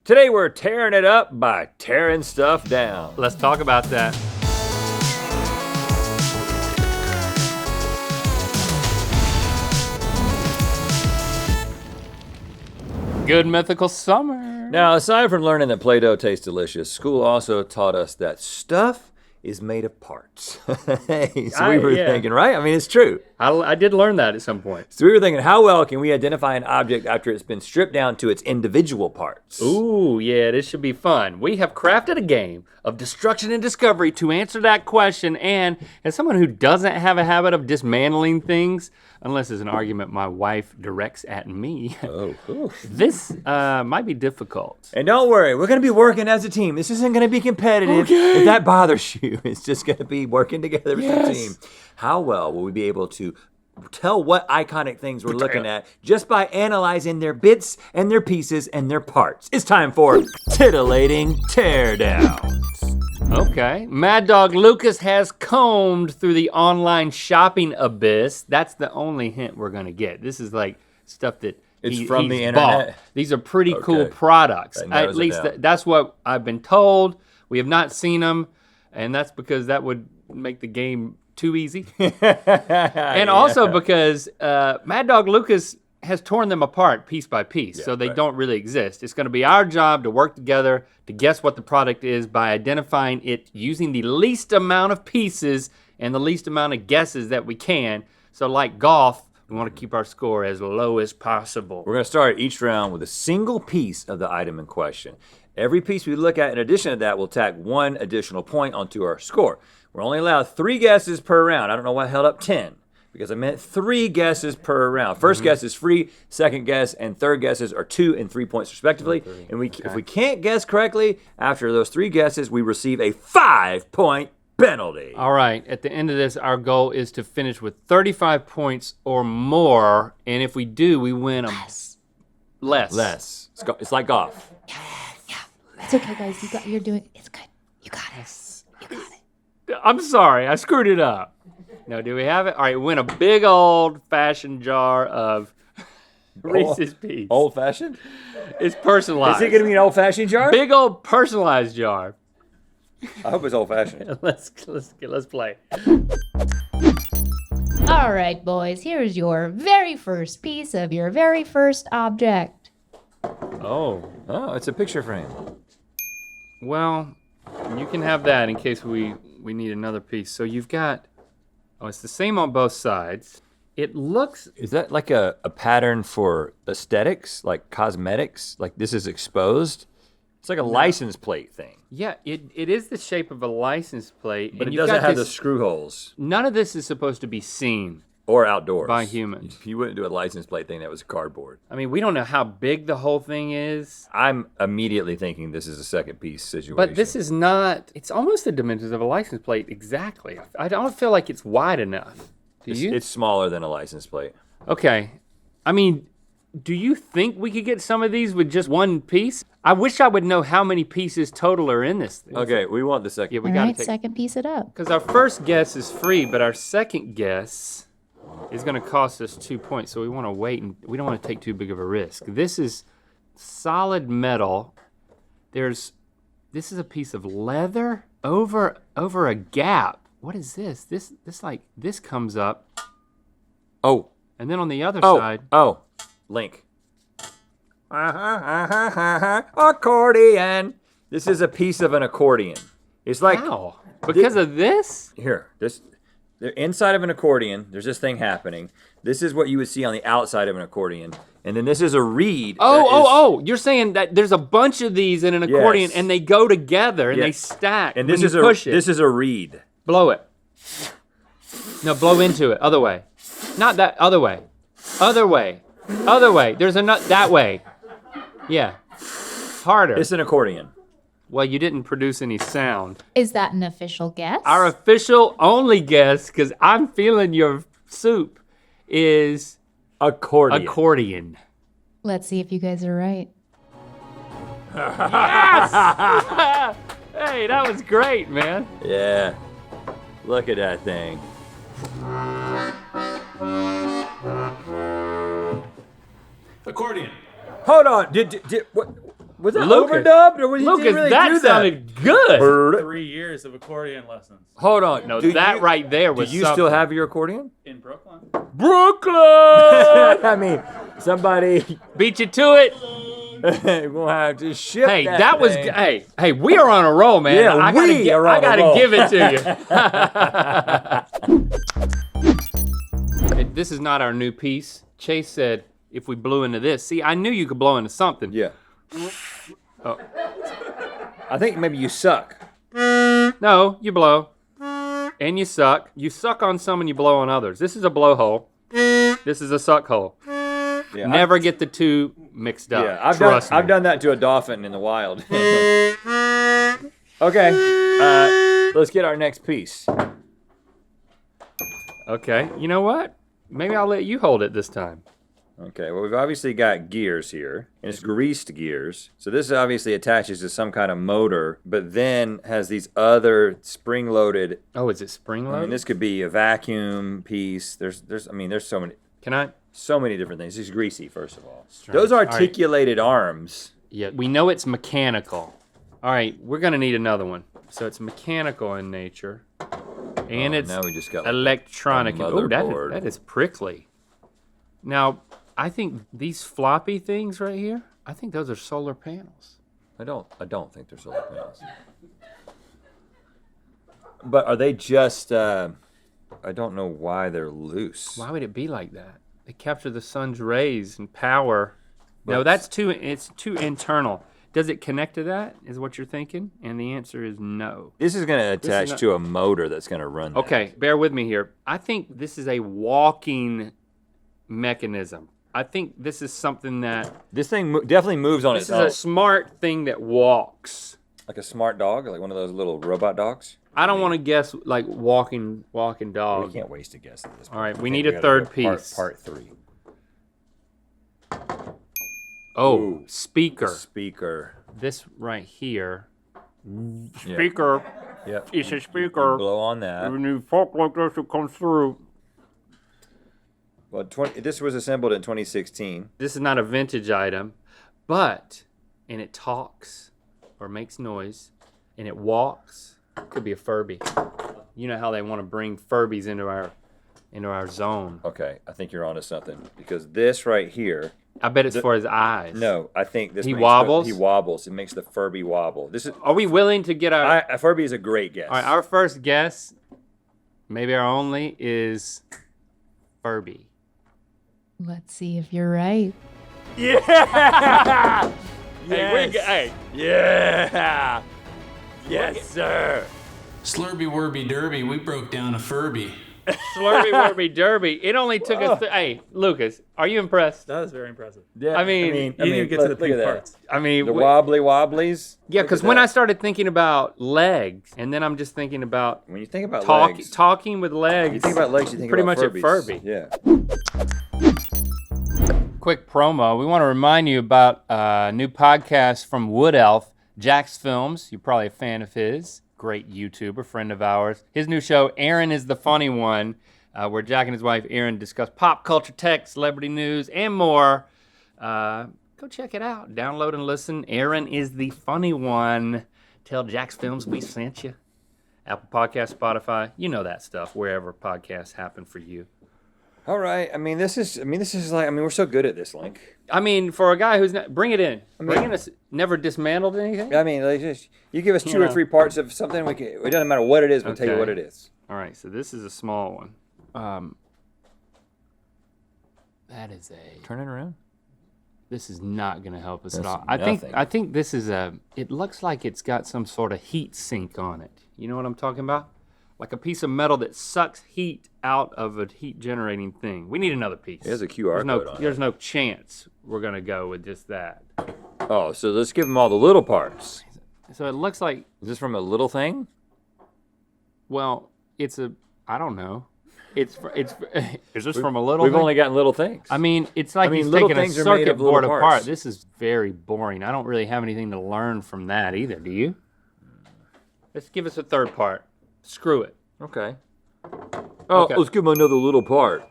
Today we're tearing it up by tearing stuff down. Let's talk about that. Good mythical summer. Now, aside from learning that Play-Doh tastes delicious, school also taught us that stuff is made of parts. Hey, so we were thinking, right? I mean, it's true. I did learn that at some point. So we were thinking, how well can we identify an object after it's been stripped down to its individual parts? Ooh, yeah, this should be fun. We have crafted a game of destruction and discovery to answer that question, and as someone who doesn't have a habit of dismantling things, unless it's an argument my wife directs at me, this might be difficult. And don't worry, we're gonna be working as a team. This isn't gonna be competitive. Okay. If that bothers you, it's just gonna be working together as a team. How well will we be able to tell what iconic things we're looking at just by analyzing their bits and their pieces and their parts? It's time for titillating teardowns. Okay, Mad Dog Lucas has combed through the online shopping abyss. That's the only hint we're gonna get. This is like stuff that It's he's from the internet? bought. These are pretty cool products. That narrows At it least down. that's what I've been told. We have not seen them, and that's because that would make the game too easy. And also because Mad Dog Lucas has torn them apart piece by piece, so they don't really exist. It's gonna be our job to work together to guess what the product is by identifying it using the least amount of pieces and the least amount of guesses that we can. So like golf, we wanna keep our score as low as possible. We're gonna start each round with a single piece of the item in question. Every piece we look at in addition to that will tack one additional point onto our score. We're only allowed 3 guesses per round. I don't know why I held up 10, because I meant 3 guesses per round. First guess is free, second guess and third guesses are 2 and 3 points respectively. And if we can't guess correctly, after those 3 guesses, we receive a 5-point penalty. All right, at the end of this, our goal is to finish with 35 points or more, and if we do, we win a less. It's like golf. It's okay, guys. You're doing. It's good. You got it. You got it. I'm sorry, I screwed it up. No, do we have it? All right, win a big old-fashioned jar of Reese's Pieces. Old-fashioned? It's personalized. Is it gonna be an old-fashioned jar? Big old personalized jar. I hope it's old-fashioned. Let's play. All right, boys. Here's your very first piece of your very first object. Oh, it's a picture frame. well, you can have that in case we need another piece. So you've got, it's the same on both sides. It looks, Is that like a pattern for aesthetics, like cosmetics? Like this is exposed? It's like a license plate thing. yeah, it is the shape of a license plate. But and it you've doesn't got have the this- screw holes. None of this is supposed to be seen Or outdoors. by humans. You wouldn't do a license plate thing that was cardboard. I mean, we don't know how big the whole thing is, I'm immediately thinking this is a second piece situation. but this is not, it's almost the dimensions of a license plate exactly. I don't feel like it's wide enough. Do you? It's smaller than a license plate. Okay. I mean, do you think we could get some of these with just one piece? I wish I would know how many pieces total are in this thing. Okay, we want the second. Yeah, we All gotta right, take, second piece it up. because our first guess is free, but our second guess is gonna cost us 2 points, so we wanna wait and we don't wanna take too big of a risk. This is solid metal. This is a piece of leather over a gap. What is this? This comes up, Oh, and then on the other side, Link. Accordion. This is a piece of an accordion. It's like, how? Because of this? the inside of an accordion, there's this thing happening. This is what you would see on the outside of an accordion. And then this is a reed. You're saying that there's a bunch of these in an accordion and they go together and they stack. And when this you push it. This is a reed. Blow it. No, blow into it. Other way. Not that. Other way. Other way. Other way. There's a nut that way. Yeah. Harder. It's an accordion. Well, you didn't produce any sound. Is that an official guess? Our official only guess, because I'm feeling your soup, is Accordion. Let's see if you guys are right. Yes! Hey, that was great, man. Yeah. Look at that thing. Accordion. Hold on. What? Was that Lucas. overdubbed, or was he Lucas, really that do sounded good. 3 years of accordion lessons Hold on. No, do that you, right there Do was you something. still have your accordion? in Brooklyn. Brooklyn? I mean, somebody Beat you to it. will have to ship Hey, that that was thing. hey, we are on a roll, man. Yeah, I we are on I a gotta roll. give it to you. This is not our new piece. Chase said if we blew into this. See, I knew you could blow into something. Yeah. Oh. I think maybe you suck. No, you blow. And you suck. You suck on some and you blow on others. This is a blowhole. This is a suck hole. Yeah, Never get the two mixed up. Yeah, Trust me. I've done that to a dolphin in the wild. Okay, let's get our next piece. Okay, you know what? Maybe I'll let you hold it this time. Okay, well, we've obviously got gears here, and it's greased gears. So this obviously attaches to some kind of motor, but then has these other spring-loaded. Oh, is it spring I loaded? mean, this could be a vacuum piece. There's so many Can I? different things. It's greasy, first of all. Strange. Those All right. articulated arms. Yeah, we know it's mechanical. All right, we're gonna need another one. So it's mechanical in nature, and it's now we just got like electronic. a Oh, motherboard. that is prickly. Now, I think these floppy things right here, I think those are solar panels. I don't think they're solar panels. But are they just? I don't know why they're loose. Why would it be like that? They capture the sun's rays and power. No, But- it's too internal. Does it connect to that? Is what you're thinking? And the answer is no. This is going to is attach not- to a motor that's going to run. that. Okay, bear with me here. I think this is a walking mechanism. I think this is something that This thing definitely moves on this its is own, a smart thing that walks. like a smart dog, like one of those little robot dogs. I don't want to guess like walking We dog. can't waste a guess at this. All right, point. we I need think a gotta third go piece. Part 3. Oh, Ooh. speaker. Speaker. This right here. Yeah. Speaker. Yep. It's a speaker. Blow on that. When you talk like this, it comes through. Well, this was assembled in 2016. This is not a vintage item, but and it talks or makes noise and it walks. Could be a Furby. You know how they want to bring Furbies into our zone. Okay, I think you're onto something because this right here. I bet it's for his eyes. No, I think this. He makes wobbles? He wobbles. It makes the Furby wobble. This is. Are we willing to get our? Furby is a great guess. All right, our first guess, maybe our only, is Furby. Let's see if you're right. Yeah. Hey, Yeah. Yes, sir. Slurby Wurby Derby, we broke down a Furby. Slurby Wurby Derby. It only took us. Hey, Lucas, are you impressed? That was very impressive. Yeah. I mean, You didn't even get to the look at pink that. parts. I mean, The wobbly wobblies. yeah, Look because at when I that. started thinking about legs, and then I'm just thinking about When you think about legs, talking with legs. you think about legs, you think pretty about much Furbies. a Furby. Yeah. Quick promo. We want to remind you about a new podcast from Wood Elf, Jack's Films. You're probably a fan of his. Great YouTuber, friend of ours. His new show, Aaron is the Funny One, where Jack and his wife Aaron discuss pop culture, tech, celebrity news, and more. Go check it out. Download and listen. Aaron is the Funny One. Tell Jack's Films we sent you. Apple Podcast, Spotify, you know that stuff. Wherever podcasts happen for you. All right. This is like. We're so good at this, Link. I mean, for a guy who's not, bring it in. Bring in us. Never dismantled anything. Like just you give us two You or know. three parts of something. It doesn't matter what it is. We'll tell you Okay. what it is. All right, so this is a small one. That is a. Turn it around. This is not going to help us That's at all. nothing. I think this is a. It looks like it's got some sort of heat sink on it. You know what I'm talking about? Like a piece of metal that sucks heat out of a heat generating thing. We need another piece. There's a QR code on it. There's no chance we're going to go with just that. Oh, so let's give them all the little parts. So it looks like. Is this from a little thing? Well, it's a. I don't know. Is this from a little? We've thing? only gotten little things. I mean, it's like he's little taking a things are made circuit of little board parts. apart. This is very boring. I don't really have anything to learn from that either. Do you? Let's give us a third part. Screw it. Okay. Oh, Okay. let's give them another little part.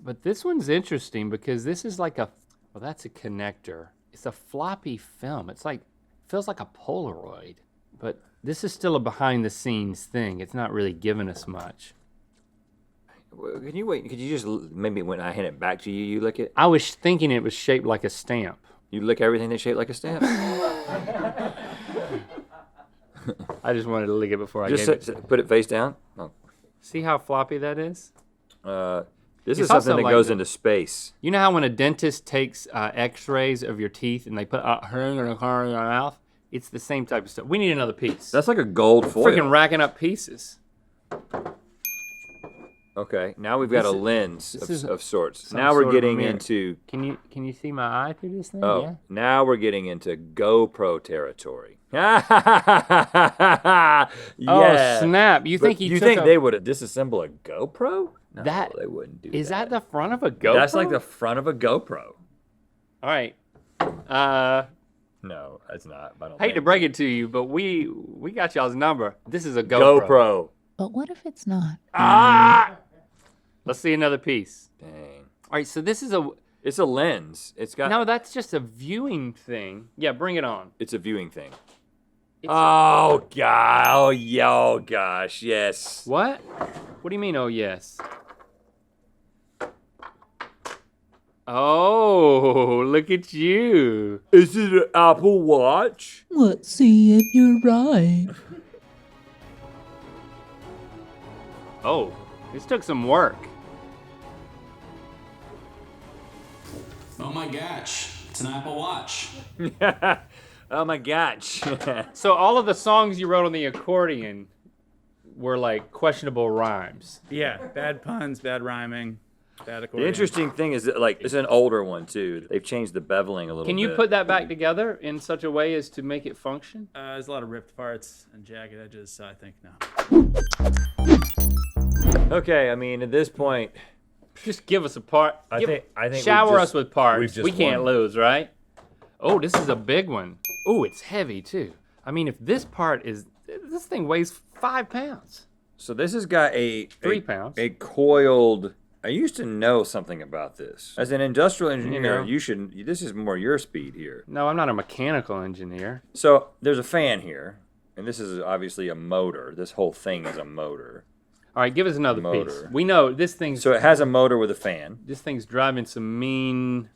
But this one's interesting because this is like a. Well, that's a connector. It's a floppy film. It's like, feels like a Polaroid, but this is still a behind the scenes thing. It's not really giving us much. Can you wait? Could you just maybe when I hand it back to you, you lick it? I was thinking it was shaped like a stamp. You lick everything that's shaped like a stamp? I just wanted to lick it before I Just gave it. put it face down. Oh. See how floppy that is? This is It's something also that like goes the- into space. You know how when a dentist takes x-rays of your teeth and they put a hang in your mouth? It's the same type of stuff. We need another piece. That's like a gold foil. freaking racking up pieces. Okay, now we've got This a is- lens this is of sorts. some Now sort we're of a getting mirror. into Can you see my eye through this thing? Yeah. now we're getting into GoPro territory. Oh Yeah. snap! You But think he you took think a- they would disassemble a GoPro? No, That- they wouldn't do Is that. that the front of a GoPro? That's like the front of a GoPro. All right. No, that's not. I don't Hate to think. break it to you, but we got y'all's number. This is a GoPro. GoPro. But what if it's not? Ah! Let's see another piece. Dang. All right, so this is a It's a lens. It's got. no. That's just a viewing thing. Yeah, bring it on. It's a viewing thing. It's Oh god! Oh, yo, gosh! Yes. What? What do you mean? Oh yes. Oh, look at you. Is it an Apple Watch? Let's see if you're right. Oh, this took some work. Oh my gosh, it's an Apple Watch. Oh my gosh! So all of the songs you wrote on the accordion were like questionable rhymes. Yeah, bad puns, bad rhyming, bad The accordion. interesting thing is that, like, it's an older one too. They've changed the beveling a little bit. Can you put that back together in such a way as to make it function? There's a lot of ripped parts and jagged edges, so I think no. Okay, I mean, at this point, Just give us a part. I think we've shower just- us with parts. we've just We can't won. lose, right? Oh, this is a big one. Oh, it's heavy too. I mean, if this part is, this thing weighs 5 pounds. so this has got a 3 pounds. a coiled. I used to know something about this. As an industrial engineer, know. you should. This is more your speed here. No, I'm not a mechanical engineer. So there's a fan here, and this is obviously a motor. This whole thing is a motor. All right, give us another piece. Motor. We know this thing's So it has a motor with a fan. this thing's driving some mean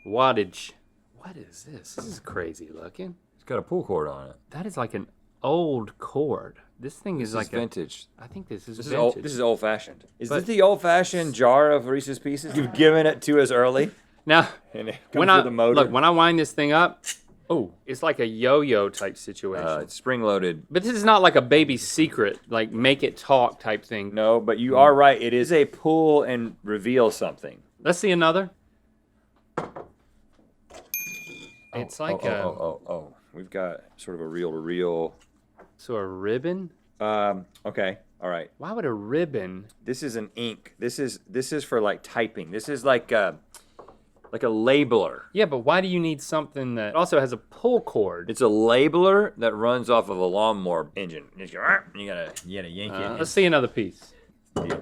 wattage. What is this? This is crazy looking. It's got a pull cord on it. That is like an old cord. This thing is This like is vintage. I think this is This is vintage. old. This is old fashioned. Is But- this the old fashioned jar of Reese's Pieces? You've given it to us early, Now, and it comes when I with a motor. look, when I wind this thing up, oh, it's like a yo-yo type situation. It's spring loaded. But this is not like a baby secret, like make it talk type thing. No, but you are right. It is a pull and reveal something. Let's see another. It's like oh. We've got sort of a reel to reel. so a ribbon. Okay. All right. Why would a ribbon? This is an ink. This is for like typing. This is like a labeler. Yeah, but why do you need something that also has a pull cord? It's a labeler that runs off of a lawnmower engine. You gotta yank it. Let's see another piece.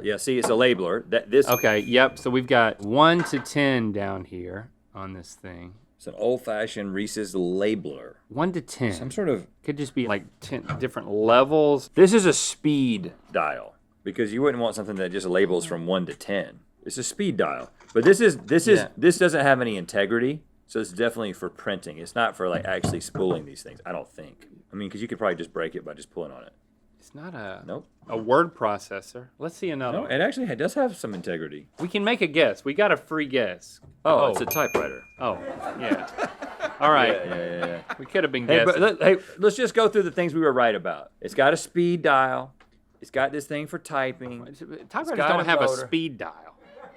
Yeah. See, it's a labeler. This. Okay, yep. So we've got 1 to 10 down here on this thing. It's an old-fashioned Reese's labeler. 1 to 10. Some sort of. Could just be like 10 different levels. This is a speed dial because you wouldn't want something that just labels from 1 to 10. It's a speed dial, but this doesn't have any integrity, so it's definitely for printing. It's not for like actually spooling these things. I don't think. I mean, because you could probably just break it by just pulling on it. It's not a Nope. a word processor. Let's see another No, one. it actually does have some integrity. We can make a guess. We got a free guess. Oh, it's a typewriter. Oh, yeah. All right. Yeah. We could have been Hey, guessing. but let's just go through the things we were right about. It's got a speed dial. It's got this thing for typing. Typewriters got don't a have a motor. speed dial.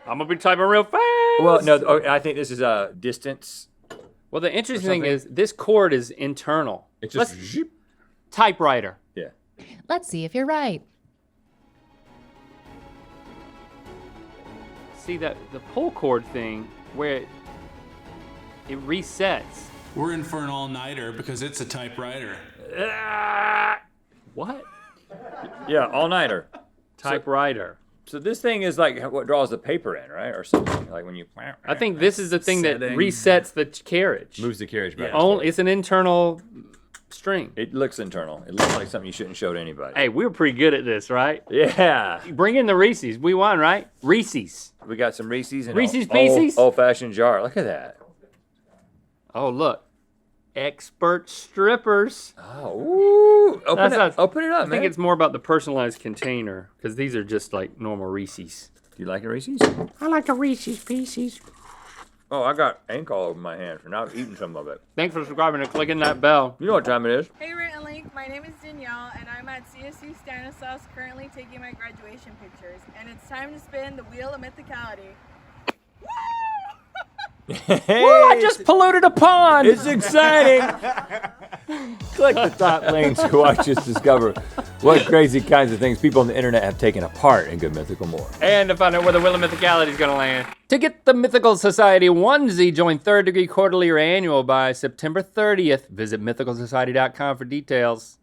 I'm gonna be typing real fast. Well, no, I think this is a distance. Well, the interesting thing something. is this cord is internal. It's Let's- just zip. typewriter. Yeah. Let's see if you're right. See that the pull cord thing where it resets. We're in for an all-nighter because it's a typewriter. What? Yeah, all-nighter. Typewriter. So this thing is like what draws the paper in, right? Or something, like when you... I think this is the thing that Setting. resets the carriage. Moves the carriage back. Only, it's an internal string. It looks internal. It looks like something you shouldn't show to anybody. Hey, we were pretty good at this, right? Yeah. Bring in the Reese's. We won, right? Reese's. We got some Reese's and Reese's Pieces? old-fashioned jar. Look at that. Oh, look. Expert strippers. Oh, ooh. Open it up, I man. think it's more about the personalized container because these are just like normal Reese's. Do you like it, Reese's? I like the Reese's Pieces. Oh, I got ink all over my hand for not eating some of it. Thanks for subscribing and clicking that bell. You know what time it is? Hey Rant and Link, my name is Danielle and I'm at CSU Stanislaus currently taking my graduation pictures and it's time to spin the wheel of mythicality. Hey, Woo, I just polluted a pond. it's exciting. Click the top link to watch us discover what crazy kinds of things people on the internet have taken apart in Good Mythical More. And to find out where the Wheel of Mythicality is going to land. To get the Mythical Society onesie, join Third Degree Quarterly or Annual by September 30th. Visit mythicalsociety.com for details.